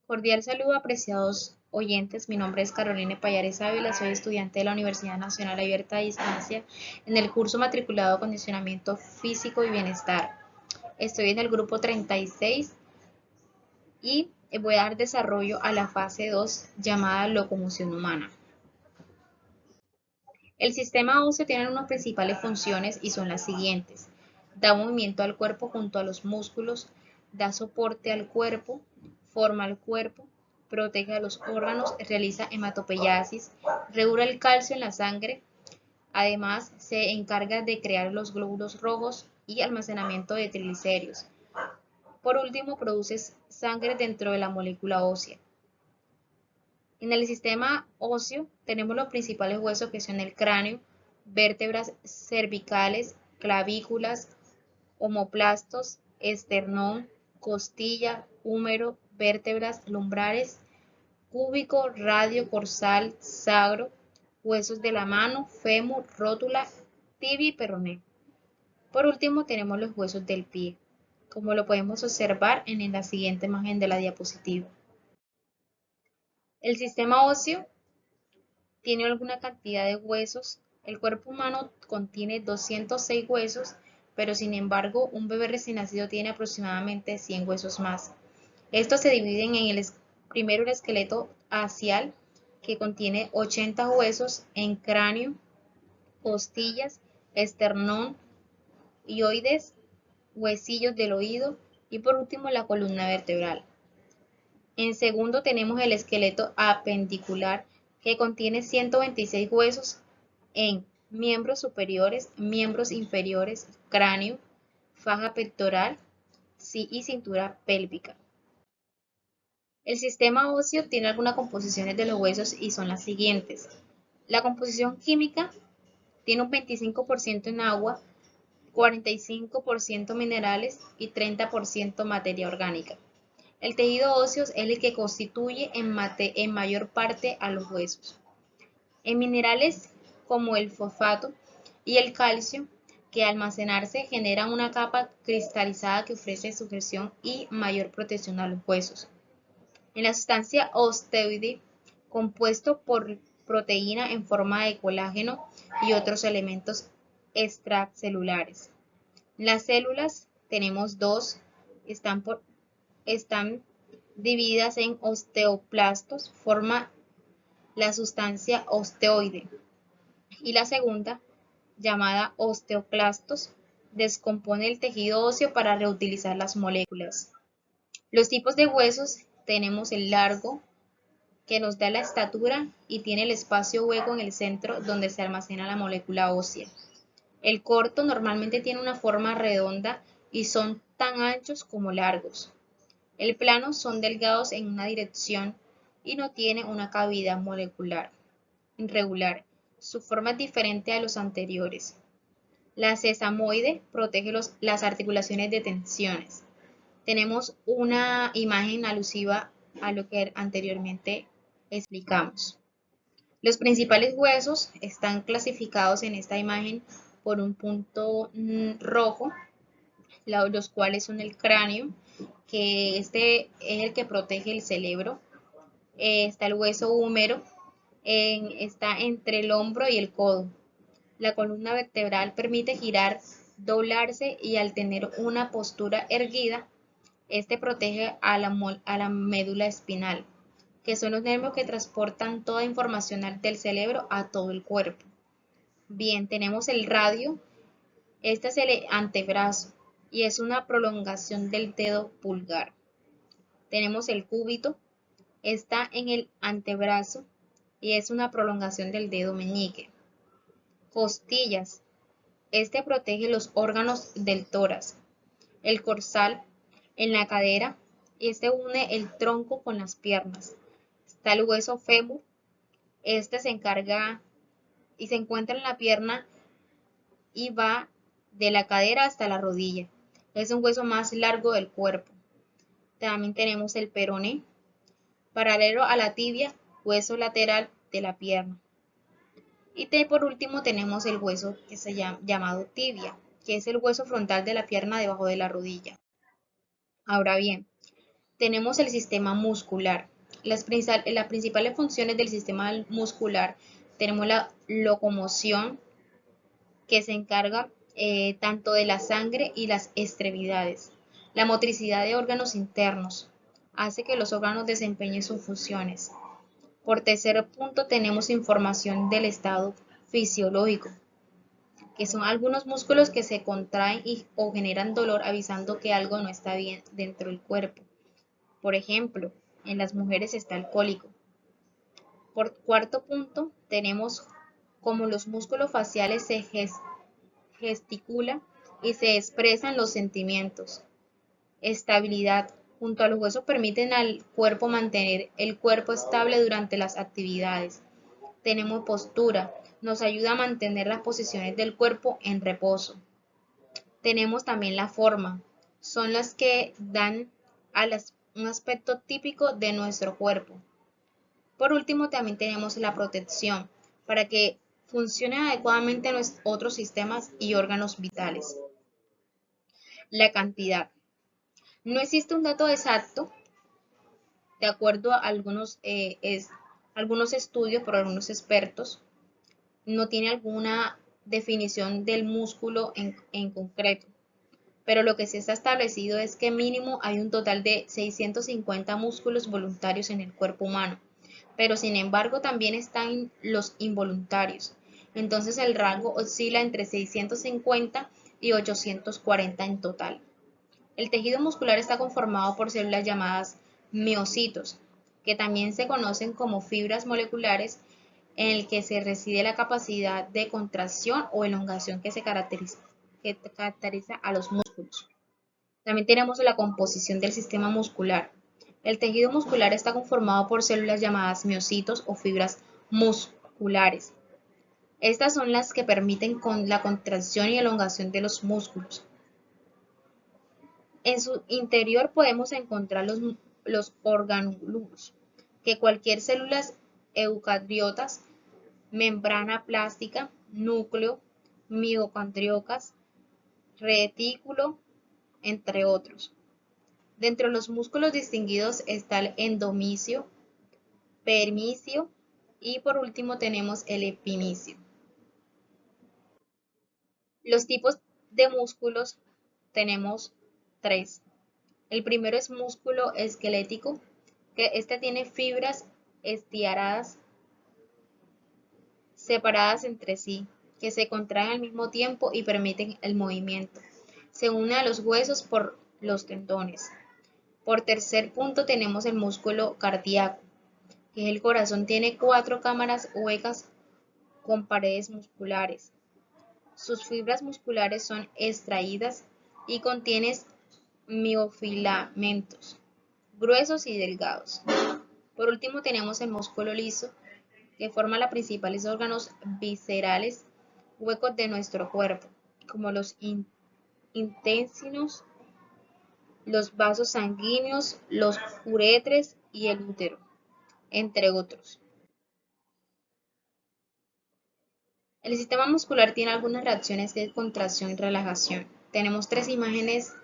Cordial saludo, apreciados oyentes. Mi nombre es Carolina Payares Ávila, soy estudiante de la Universidad Nacional Abierta a Distancia en el curso matriculado Acondicionamiento Físico y Bienestar. Estoy en el grupo 36 y voy a dar desarrollo a la fase 2 llamada locomoción humana. El sistema óseo tiene unas principales funciones y son las siguientes. Da movimiento al cuerpo junto a los músculos, da soporte al cuerpo, forma el cuerpo, protege a los órganos, realiza hematopoiesis, regula el calcio en la sangre, además se encarga de crear los glóbulos rojos y almacenamiento de triglicéridos. Por último, produce sangre dentro de la molécula ósea. En el sistema óseo tenemos los principales huesos que son el cráneo, vértebras cervicales, clavículas, omoplastos, esternón, costilla, húmero, vértebras lumbares, cúbico, radio, corsal, sagro, huesos de la mano, fémur, rótula, tibia y peroné. Por último tenemos los huesos del pie, como lo podemos observar en la siguiente imagen de la diapositiva. El sistema óseo tiene alguna cantidad de huesos. El cuerpo humano contiene 206 huesos, pero sin embargo un bebé recién nacido tiene aproximadamente 100 huesos más. Estos se dividen en primero el esqueleto axial, que contiene 80 huesos en cráneo, costillas, esternón, hioides, huesillos del oído y por último la columna vertebral. En segundo tenemos el esqueleto apendicular, que contiene 126 huesos en miembros superiores, miembros inferiores, cráneo, faja pectoral y cintura pélvica. El sistema óseo tiene algunas composiciones de los huesos y son las siguientes. La composición química tiene un 25% en agua, 45% minerales y 30% materia orgánica. El tejido óseo es el que constituye en mayor parte a los huesos. En minerales como el fosfato y el calcio, que al almacenarse generan una capa cristalizada que ofrece sujeción y mayor protección a los huesos. En la sustancia osteoide, compuesto por proteína en forma de colágeno y otros elementos extracelulares. Las células tenemos dos, están divididas en osteoplastos, forma la sustancia osteoide, y la segunda, llamada osteoclastos, descompone el tejido óseo para reutilizar las moléculas. Los tipos de huesos tenemos el largo, que nos da la estatura y tiene el espacio hueco en el centro donde se almacena la molécula ósea. El corto normalmente tiene una forma redonda y son tan anchos como largos. El plano son delgados en una dirección y no tiene una cavidad molecular irregular. Su forma es diferente a los anteriores. La sesamoide protege las articulaciones de tensiones. Tenemos una imagen alusiva a lo que anteriormente explicamos. Los principales huesos están clasificados en esta imagen por un punto rojo, los cuales son el cráneo, que este es el que protege el cerebro. Está el hueso húmero, está entre el hombro y el codo. La columna vertebral permite girar, doblarse y al tener una postura erguida, este protege a la médula espinal, que son los nervios que transportan toda información del cerebro a todo el cuerpo. Bien, tenemos el radio, este es el antebrazo y es una prolongación del dedo pulgar. Tenemos el cúbito, está en el antebrazo y es una prolongación del dedo meñique. Costillas, este protege los órganos del tórax. El corsal, en la cadera, este une el tronco con las piernas. Está el hueso fémur, este se encarga y se encuentra en la pierna y va de la cadera hasta la rodilla. Es un hueso más largo del cuerpo. También tenemos el peroné, paralelo a la tibia, hueso lateral de la pierna. Y por último tenemos el hueso que se llama llamado tibia, que es el hueso frontal de la pierna debajo de la rodilla. Ahora bien, tenemos el sistema muscular. Las principales funciones del sistema muscular tenemos la locomoción, que se encarga tanto de la sangre y las extremidades. La motricidad de órganos internos hace que los órganos desempeñen sus funciones. Por tercer punto tenemos información del estado fisiológico, que son algunos músculos que se contraen o generan dolor avisando que algo no está bien dentro del cuerpo. Por ejemplo, en las mujeres está el cólico. Por cuarto punto tenemos como los músculos faciales se gesticula y se expresan los sentimientos. Estabilidad. Junto a los huesos permiten al cuerpo mantener el cuerpo estable durante las actividades. Tenemos postura. Nos ayuda a mantener las posiciones del cuerpo en reposo. Tenemos también la forma. Son las que dan un aspecto típico de nuestro cuerpo. Por último, también tenemos la protección, para que funcionen adecuadamente nuestros otros sistemas y órganos vitales. La cantidad. No existe un dato exacto, de acuerdo a algunos estudios por algunos expertos, no tiene alguna definición del músculo en concreto, pero lo que sí está establecido es que mínimo hay un total de 650 músculos voluntarios en el cuerpo humano, pero sin embargo también están los involuntarios. Entonces el rango oscila entre 650 y 840 en total. El tejido muscular está conformado por células llamadas miocitos, que también se conocen como fibras moleculares, en el que se reside la capacidad de contracción o elongación que caracteriza a los músculos. También tenemos la composición del sistema muscular. El tejido muscular está conformado por células llamadas miocitos o fibras musculares. Estas son las que permiten la contracción y elongación de los músculos. En su interior podemos encontrar los orgánulos, que cualquier células eucariotas, membrana plástica, núcleo, mitocondrias, retículo, entre otros. Dentro de los músculos distinguidos está el endomisio, perimisio y por último tenemos el epimisio. Los tipos de músculos tenemos tres. El primero es músculo esquelético, que este tiene fibras estriadas separadas entre sí, que se contraen al mismo tiempo y permiten el movimiento. Se une a los huesos por los tendones. Por tercer punto tenemos el músculo cardíaco, que es el corazón, tiene 4 cámaras huecas con paredes musculares. Sus fibras musculares son extraídas y contienen miofilamentos gruesos y delgados. Por último tenemos el músculo liso, que forma los principales órganos viscerales huecos de nuestro cuerpo, como los intestinos, los vasos sanguíneos, los uretres y el útero, entre otros. El sistema muscular tiene algunas reacciones de contracción y relajación. Tenemos 3 imágenes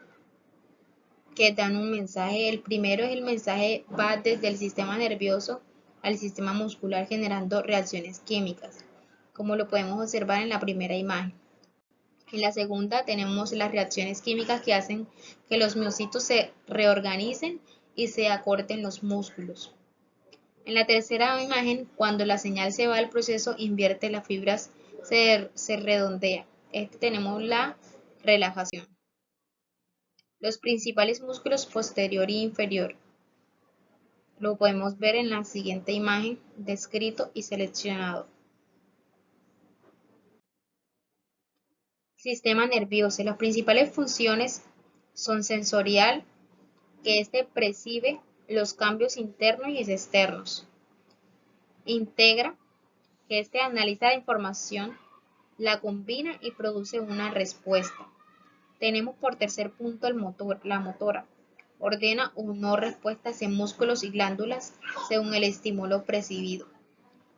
que dan un mensaje. El primero es el mensaje va desde el sistema nervioso al sistema muscular generando reacciones químicas, como lo podemos observar en la primera imagen. En la segunda tenemos las reacciones químicas que hacen que los miocitos se reorganicen y se acorten los músculos. En la tercera imagen, cuando la señal se va, el proceso invierte, las fibras se redondea. Tenemos la relajación. Los principales músculos posterior e inferior. Lo podemos ver en la siguiente imagen, descrito y seleccionado. Sistema nervioso. Las principales funciones son sensorial, que percibe los cambios internos y externos. Integra, que analiza la información, la combina y produce una respuesta. Tenemos por tercer punto la motora. Ordena o no respuestas en músculos y glándulas según el estímulo percibido.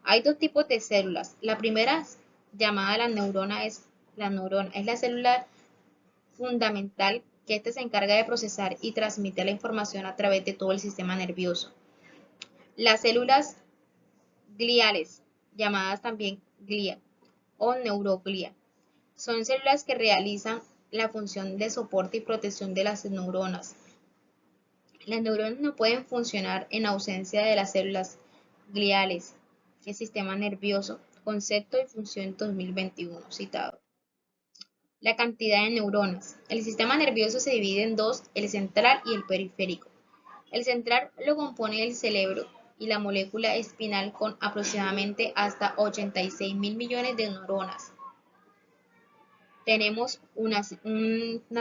Hay 2 tipos de células. La primera, llamada la neurona, es la célula fundamental que éste se encarga de procesar y transmitir la información a través de todo el sistema nervioso. Las células gliales, llamadas también glía o neuroglía, son células que realizan la función de soporte y protección de las neuronas. Las neuronas no pueden funcionar en ausencia de las células gliales. El sistema nervioso, concepto y función 2021, citado. La cantidad de neuronas. El sistema nervioso se divide en dos, el central y el periférico. El central lo compone el cerebro y la molécula espinal con aproximadamente hasta 86.000 millones de neuronas. Tenemos una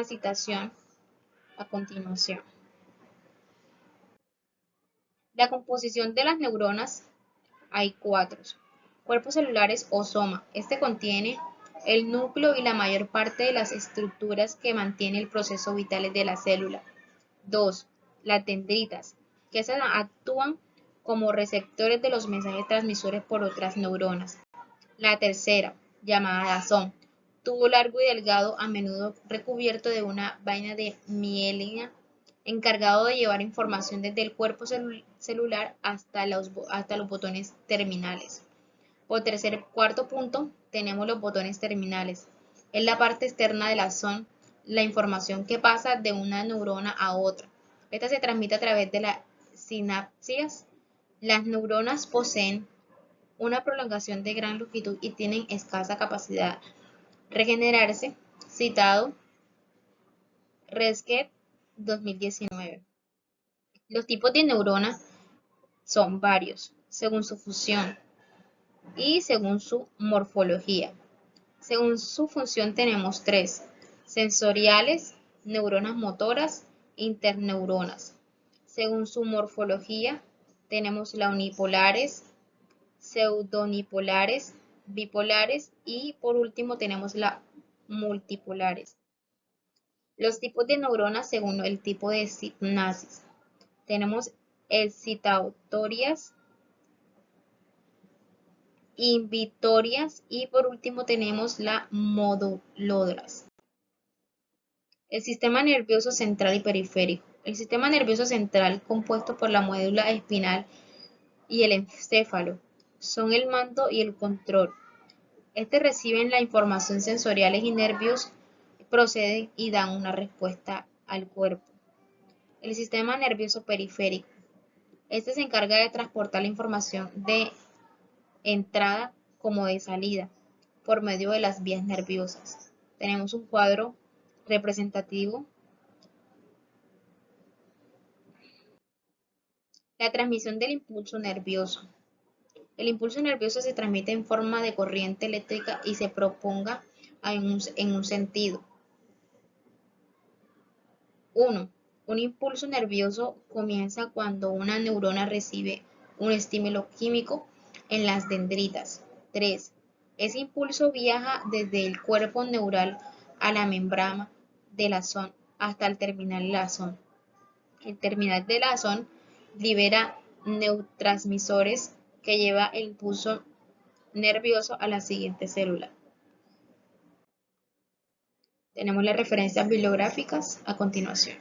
citación a continuación. La composición de las neuronas, hay cuatro. Cuerpos celulares o soma. Este contiene el núcleo y la mayor parte de las estructuras que mantienen el proceso vital de la célula. 2. Las dendritas, que esas actúan como receptores de los mensajes transmisores por otras neuronas. La tercera, llamada axón, tubo largo y delgado, a menudo recubierto de una vaina de mielina, encargado de llevar información desde el cuerpo celular hasta los botones terminales. Por cuarto punto, tenemos los botones terminales. Es la parte externa del axón, la información que pasa de una neurona a otra. Esta se transmite a través de las sinapsis. Las neuronas poseen una prolongación de gran longitud y tienen escasa capacidad de regenerarse, citado Resket 2019. Los tipos de neuronas son varios, según su función y según su morfología. Según su función tenemos tres: sensoriales, neuronas motoras, interneuronas. Según su morfología tenemos la unipolares, pseudonipolares, bipolares y por último tenemos la multipolares. Los tipos de neuronas según el tipo de sinapsis. Tenemos excitatorias, inhibitorias y por último tenemos la moduladoras. El sistema nervioso central y periférico. El sistema nervioso central, compuesto por la médula espinal y el encéfalo, son el mando y el control. Reciben la información sensoriales y nervios proceden y dan una respuesta al cuerpo. El sistema nervioso periférico. Se encarga de transportar la información de entrada como de salida por medio de las vías nerviosas. Tenemos un cuadro representativo. La transmisión del impulso nervioso. El impulso nervioso se transmite en forma de corriente eléctrica y se propaga en un sentido. 1. Un impulso nervioso comienza cuando una neurona recibe un estímulo químico en las dendritas. 3. Ese impulso viaja desde el cuerpo neural a la membrana del axón hasta el terminal del axón. El terminal del axón libera neurotransmisores que lleva el impulso nervioso a la siguiente célula. Tenemos las referencias bibliográficas a continuación.